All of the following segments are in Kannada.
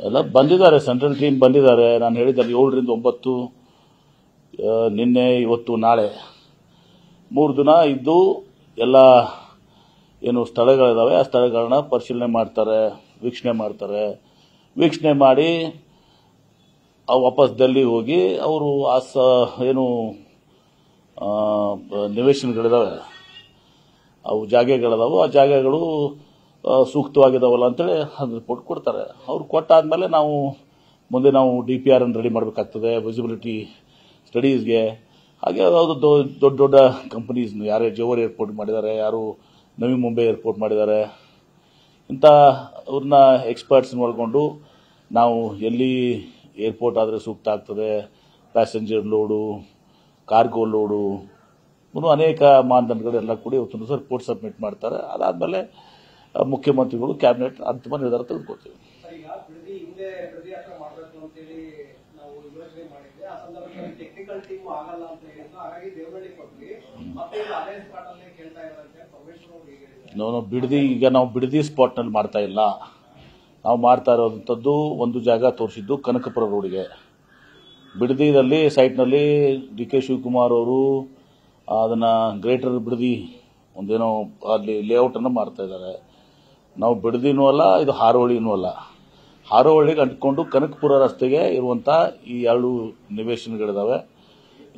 ಎಲ್ಲ ಬಂದಿದ್ದಾರೆ, ಸೆಂಟ್ರಲ್ ಟೀಮ್ ಬಂದಿದ್ದಾರೆ. ನಾನು ಹೇಳಿದ್ದಲ್ಲಿ 7 ರಿಂದ 9 ನಿನ್ನೆ ಇವತ್ತು ನಾಳೆ 3 ದಿನ ಇದ್ದು ಎಲ್ಲ ಏನು ಸ್ಥಳಗಳಿದಾವೆ ಆ ಸ್ಥಳಗಳನ್ನ ಪರಿಶೀಲನೆ ಮಾಡ್ತಾರೆ, ವೀಕ್ಷಣೆ ಮಾಡಿ ವಾಪಸ್ ಡೆಲ್ಲಿ ಹೋಗಿ ಅವರು ಏನು ನಿವೇಶನಗಳಿದಾವೆ, ಅವು ಜಾಗಗಳಿದಾವೆ, ಆ ಜಾಗಗಳು ಸೂಕ್ತವಾಗಿದಾವಲ್ಲ ಅಂತೇಳಿ ರಿಪೋರ್ಟ್ ಕೊಡ್ತಾರೆ. ಅವ್ರು ಕೊಟ್ಟಾದ್ಮೇಲೆ ಮುಂದೆ ನಾವು DPR ಅನ್ನು ರೆಡಿ ಮಾಡಬೇಕಾಗ್ತದೆ, ವಿಸಿಬಿಲಿಟಿ ಸ್ಟಡೀಸ್ಗೆ. ಹಾಗೆ ಯಾವುದು ದೊಡ್ಡ ಕಂಪನೀಸ್, ಯಾರೇ ಜೋವರ್ ಏರ್ಪೋರ್ಟ್ ಮಾಡಿದ್ದಾರೆ, ಯಾರು ನವಿ ಮುಂಬೈ ಏರ್ಪೋರ್ಟ್ ಮಾಡಿದ್ದಾರೆ, ಇಂಥ ಅವ್ರನ್ನ ಎಕ್ಸ್ಪರ್ಟ್ಸ್ ಒಳಗೊಂಡು ನಾವು ಎಲ್ಲಿ ಏರ್ಪೋರ್ಟ್ ಆದರೆ ಸೂಕ್ತ ಆಗ್ತದೆ, ಪ್ಯಾಸೆಂಜರ್ ಲೋಡು, ಕಾರ್ಗೋ ಲೋಡು, ಇನ್ನೂ ಅನೇಕ ಮಾನದಂಡಗಳೆಲ್ಲ ಕೂಡಿ ಇವತ್ತೊಂದು ದಿವಸ ರಿಪೋರ್ಟ್ ಸಬ್ಮಿಟ್ ಮಾಡ್ತಾರೆ. ಅದಾದಮೇಲೆ ಮುಖ್ಯಮಂತ್ರಿಗಳು ಕ್ಯಾಬಿನೆಟ್ ಅಂತಿಮ ನಿರ್ಧಾರ ತೆಗೆದುಕೊಳ್ತೀವಿ. ನಾವು ಬಿಡದಿ ಸ್ಪಾಟ್ನಲ್ಲಿ ಮಾಡ್ತಾ ಇಲ್ಲ. ನಾವು ಮಾಡ್ತಾ ಇರೋಂಥದ್ದು ಒಂದು ಜಾಗ ತೋರಿಸಿದ್ದು ಕನಕಪುರ ರೋಡ್ಗೆ. ಬಿಡದಿಯಲ್ಲಿ ಸೈಟ್ನಲ್ಲಿ DK ಶಿವಕುಮಾರ್ ಅವರು ಅದನ್ನ ಗ್ರೇಟರ್ ಬಿಡದಿ ಒಂದೇನೋ ಅಲ್ಲಿ ಲೇಔಟ್ ಅನ್ನು ಮಾಡ್ತಾ ಇದ್ದಾರೆ. ನಾವು ಬಿಡದಿನೂ ಅಲ್ಲ, ಇದು ಹಾರೋಹಳ್ಳಿನೂ ಅಲ್ಲ. ಹಾರೋಹಳ್ಳಿಗೆ ಅಂಟ್ಕೊಂಡು ಕನಕಪುರ ರಸ್ತೆಗೆ ಇರುವಂತ ಈ 2 ನಿವೇಶನಗಳಿದಾವೆ,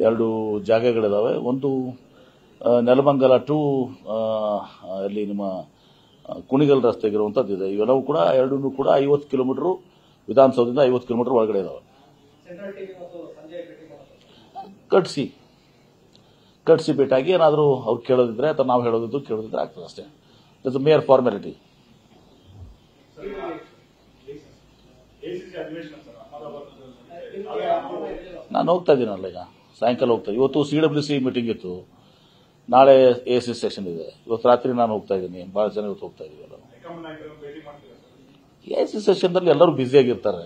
2 ಜಾಗಗಳಿದಾವೆ. ಒಂದು ನೆಲಮಂಗಲ ಟು ಅಲ್ಲಿ ನಿಮ್ಮ ಕುಣಿಗಲ್ ರಸ್ತೆಗೆ ಇರುವಂತದ್ದಿದೆ. ಇವೆಲ್ಲವೂ ಕೂಡ 2 ಕೂಡ 50 ಕಿಲೋಮೀಟರ್ ವಿಧಾನಸೌಧದಿಂದ 50 ಕಿಲೋಮೀಟರ್ ಒಳಗಡೆ ಇದಾವೆ. ಕಟ್ಸಿ ಭೇಟಿಯಾಗಿ ಏನಾದರೂ ಅವ್ರು ಕೇಳೋದಿದ್ರೆ ಅಥವಾ ನಾವು ಹೇಳೋದಿದ್ರು ಕೇಳೋದಿದ್ರೆ ಆಗ್ತದೆ ಅಷ್ಟೇ. It's mayor formality. ನಾನು ಹೋಗ್ತಾ ಇದ್ದೀನಲ್ಲ, ಈಗ ಸಾಯಂಕಾಲ ಹೋಗ್ತಾ ಇದ್ದೀನಿ. ಇವತ್ತು CWC ಮೀಟಿಂಗ್ ಇತ್ತು, ನಾಳೆ AC ಸೆಷನ್ ಇದೆ. ಇವತ್ತು ರಾತ್ರಿ ನಾನು ಹೋಗ್ತಾ ಇದ್ದೀನಿ, ಬಹಳ ಜನ ಇವತ್ತು ಹೋಗ್ತಾ ಇದೀವಿ. AC ಸೆಷನ್ದಲ್ಲಿ ಎಲ್ಲರೂ ಬ್ಯುಸಿಯಾಗಿರ್ತಾರೆ,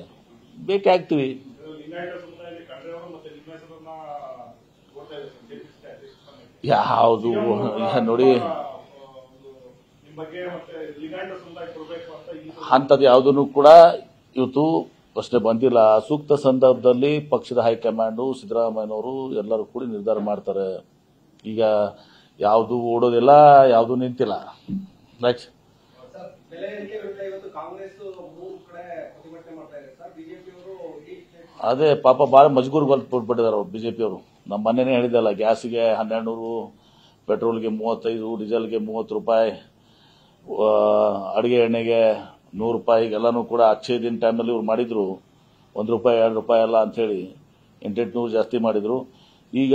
ಭೇಟಿ ಆಗ್ತೀವಿ. ಯಾವುದು ನೋಡಿ, ಅಂಥದ್ದು ಯಾವುದನ್ನು ಕೂಡ ಇವತ್ತು ಪ್ರಶ್ನೆ ಬಂದಿಲ್ಲ. ಸೂಕ್ತ ಸಂದರ್ಭದಲ್ಲಿ ಪಕ್ಷದ ಹೈಕಮಾಂಡು, ಸಿದ್ದರಾಮಯ್ಯನವರು ಎಲ್ಲರೂ ಕೂಡಿ ನಿರ್ಧಾರ ಮಾಡ್ತಾರೆ. ಈಗ ಯಾವುದು ಓಡೋದಿಲ್ಲ, ಯಾವುದು ನಿಂತಿಲ್ಲ. ಅದೇ ಪಾಪ ಬಹಳ ಮಜಗೂರ್ ಪಟ್ಟಿದ್ದಾರೆ ಅವರು ಬಿಜೆಪಿ ಅವರು. ನಮ್ಮ ಮೊನ್ನೆನೇ ಹೇಳಿದಲ್ಲ, ಗ್ಯಾಸ್ಗೆ 1200, ಪೆಟ್ರೋಲ್ಗೆ 35, ಡೀಸೆಲ್ಗೆ 30 ರೂಪಾಯಿ, ಅಡಿಗೆ ಎಣ್ಣೆಗೆ 100 ರೂಪಾಯಿ, ಎಲ್ಲನೂ ಕೂಡ ಅಕ್ಷಯ ದಿನ ಟೈಮ್ನಲ್ಲಿ ಇವ್ರು ಮಾಡಿದ್ರು. 1 ರೂಪಾಯಿ 2 ರೂಪಾಯಿ ಅಲ್ಲ ಅಂತೇಳಿ 800 ಜಾಸ್ತಿ ಮಾಡಿದ್ರು. ಈಗ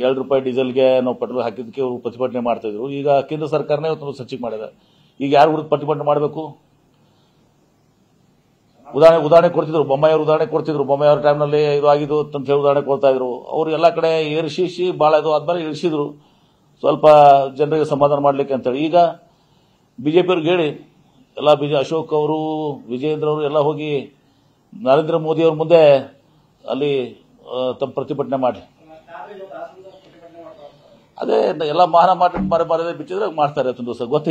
2 ರೂಪಾಯಿ ಡೀಸೆಲ್ಗೆ ನಾವು ಪೆಟ್ರೋಲ್ ಹಾಕಿದ್ದಕ್ಕೆ ಅವರು ಪ್ರತಿಭಟನೆ ಮಾಡ್ತಾ ಇದ್ರು. ಈಗ ಕೇಂದ್ರ ಸರ್ಕಾರನೇ ಇವತ್ತು ಸಚಿವ ಮಾಡಿದೆ. ಈಗ ಯಾರು ವಿರುದ್ಧ ಪ್ರತಿಭಟನೆ ಮಾಡಬೇಕು? ಉದಾಹರಣೆ ಕೊಡ್ತಿದ್ರು, ಬೊಮ್ಮಾಯಿಯವರು ಉದಾಹರಣೆ ಕೊಡ್ತಿದ್ರು. ಬೊಮ್ಮಾಯಿಯವ್ರ ಟೈಮ್ನಲ್ಲಿ ಇದು ಆಗಿದ್ದು ಅಂತ ಹೇಳಿ ಉದಾಹರಣೆ ಕೊಡ್ತಾ ಇದ್ರು. ಅವರು ಎಲ್ಲ ಕಡೆ ಏರಿಸಿ ಬಹಳ ಇದು ಆದ್ಮೇಲೆ ಇಳಿಸಿದ್ರು, ಸ್ವಲ್ಪ ಜನರಿಗೆ ಸಮಾಧಾನ ಮಾಡ್ಲಿಕ್ಕೆ ಅಂತೇಳಿ. ಈಗ ಬಿಜೆಪಿಯವ್ರಿಗೆ ಹೇಳಿ, ಎಲ್ಲ ಅಶೋಕ್ ಅವರು, ವಿಜೇಂದ್ರ ಅವರು ಎಲ್ಲ ಹೋಗಿ ನರೇಂದ್ರ ಮೋದಿ ಅವ್ರ ಮುಂದೆ ಅಲ್ಲಿ ತಮ್ಮ ಪ್ರತಿಭಟನೆ ಮಾಡಿ. ಅದೇ ಎಲ್ಲ ಮಾನ ಮಾರದೆ ಬಿಚ್ಚಿದ್ರೆ ಮಾಡ್ತಾರೆ.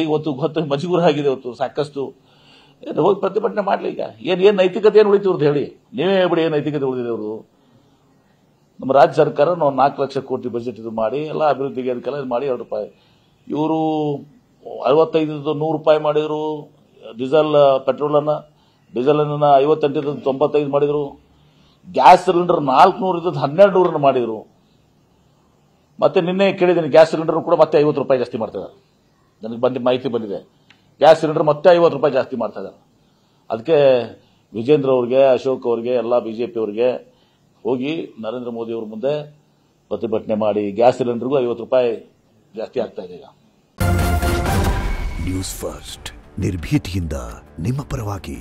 ಇವತ್ತು ಮಜಗೂರ ಆಗಿದೆ. ಇವತ್ತು ಸಾಕಷ್ಟು ಹೋಗಿ ಪ್ರತಿಭಟನೆ ಮಾಡ್ಲಿ. ಈಗ ಏನ್ ನೈತಿಕತೆ ಏನು ಉಳಿತು ಹೇಳಿ, ನೀವೇ ಹೇಳ್ಬಿಡಿ, ಏನ್ ನೈತಿಕತೆ ಉಳಿದಿದೆ ಅವರು. ನಮ್ಮ ರಾಜ್ಯ ಸರ್ಕಾರ ನಾವು 4 ಲಕ್ಷ ಕೋಟಿ ಬಜೆಟ್ ಇದು ಮಾಡಿ ಎಲ್ಲ ಅಭಿವೃದ್ಧಿಗೆ ಅದಕ್ಕೆಲ್ಲ ಇದು ಮಾಡಿ 2 ರೂಪಾಯಿ. ಇವರು 65 100 ರೂಪಾಯಿ ಮಾಡಿದ್ರು ಪೆಟ್ರೋಲ್ ಅನ್ನ 58 95 ಮಾಡಿದ್ರು. ಗ್ಯಾಸ್ ಸಿಲಿಂಡರ್ 400 ಇದ್ದದ್ದು 1200 ಮಾಡಿದ್ರು. ಮತ್ತೆ ನಿನ್ನೆ ಕೇಳಿದ್ದೀನಿ, ಗ್ಯಾಸ್ ಸಿಲಿಂಡರ್ ಕೂಡ ಮತ್ತೆ 50 ರೂಪಾಯಿ ಜಾಸ್ತಿ ಮಾಡ್ತಿದ್ದಾರೆ. ನನಗೆ ಮಾಹಿತಿ ಬಂದಿದೆ, ಗ್ಯಾಸ್ ಸಿಲಿಂಡರ್ ಮತ್ತೆ 50 ರೂಪಾಯಿ ಜಾಸ್ತಿ ಮಾಡ್ತಾ ಇದ್ದಾರೆ. ಅದಕ್ಕೆ ವಿಜೇಂದ್ರ ಅವ್ರಿಗೆ, ಅಶೋಕ್ ಅವ್ರಿಗೆ, ಎಲ್ಲ ಬಿಜೆಪಿ ಅವರಿಗೆ ಹೋಗಿ ನರೇಂದ್ರ ಮೋದಿ ಅವ್ರ ಮುಂದೆ ಪ್ರತಿಭಟನೆ ಮಾಡಿ. ಗ್ಯಾಸ್ ಸಿಲಿಂಡರ್ಗೂ 50 ರೂಪಾಯಿ ಜಾಸ್ತಿ ಆಗ್ತಾ ಇದೆ ಈಗ. ನ್ಯೂಸ್ ಫಸ್ಟ್, ನಿರ್ಭೀತಿಯಿಂದ ನಿಮ್ಮ ಪರವಾಗಿ.